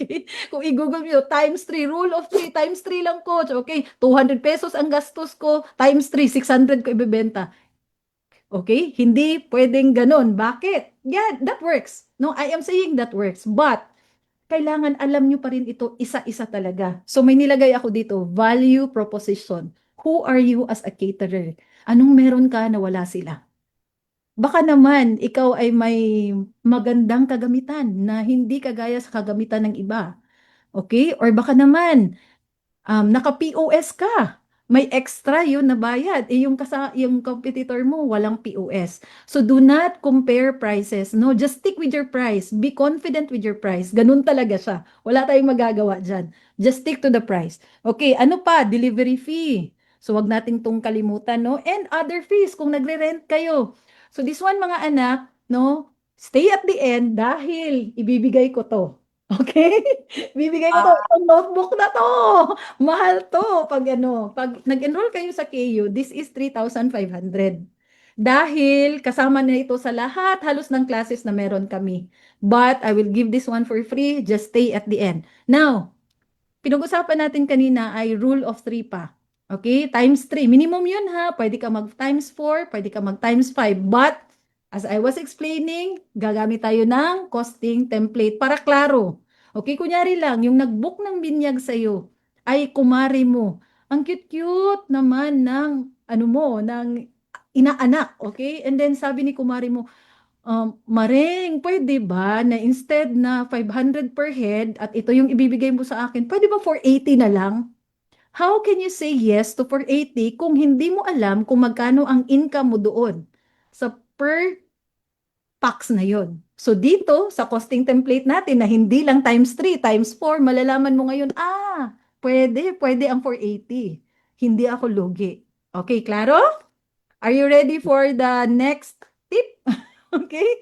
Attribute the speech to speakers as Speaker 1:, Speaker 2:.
Speaker 1: Okay? Kung i-google nyo, times 3, rule of 3, times 3 lang coach. Okay? 200 pesos ang gastos ko, times 3, 600 ko ibebenta. Okay? Hindi pwedeng ganun. Bakit? Yeah, that works. No, I am saying that works. But, kailangan alam nyo pa rin ito isa-isa talaga. So, may nilagay ako dito, value proposition. Who are you as a caterer? Anong meron ka na wala sila? Baka naman, ikaw ay may magandang kagamitan na hindi kagaya sa kagamitan ng iba. Okay? Or baka naman, naka-POS ka. May extra yun na bayad. Yung competitor mo, walang POS. So do not compare prices. No, just stick with your price. Be confident with your price. Ganun talaga siya. Wala tayong magagawa dyan. Just stick to the price. Okay, ano pa? Delivery fee. So wag nating tong kalimutan, no? And other fees kung nagre-rent kayo. So this one, mga anak, no? Stay at the end dahil ibibigay ko to. Okay? Bibigay ko to, itong notebook na to. Mahal to pag pag nag-enroll kayo sa KU, this is 3,500. Dahil kasama na ito sa lahat halos ng classes na meron kami. But I will give this one for free, just stay at the end. Now, pinag-usapan natin kanina ay rule of 3 pa. Okay? Times 3. Minimum yun ha. Pwede ka mag times 4, pwede ka mag times 5. But, as I was explaining, gagamit tayo ng costing template para klaro. Okay? Kunyari lang, yung nag-book ng binyag sa'yo ay kumari mo. Ang cute-cute naman ng, ng inaanak. Okay? And then sabi ni kumari mo, Maring, pwede ba na instead na 500 per head at ito yung ibibigay mo sa akin, pwede ba 480 na lang? How can you say yes to 480 kung hindi mo alam kung magkano ang income mo doon sa per pax na yon? So dito sa costing template natin na hindi lang times 3, times 4, malalaman mo ngayon, pwede ang 480. Hindi ako lugi. Okay, klaro? Are you ready for the next tip? Okay?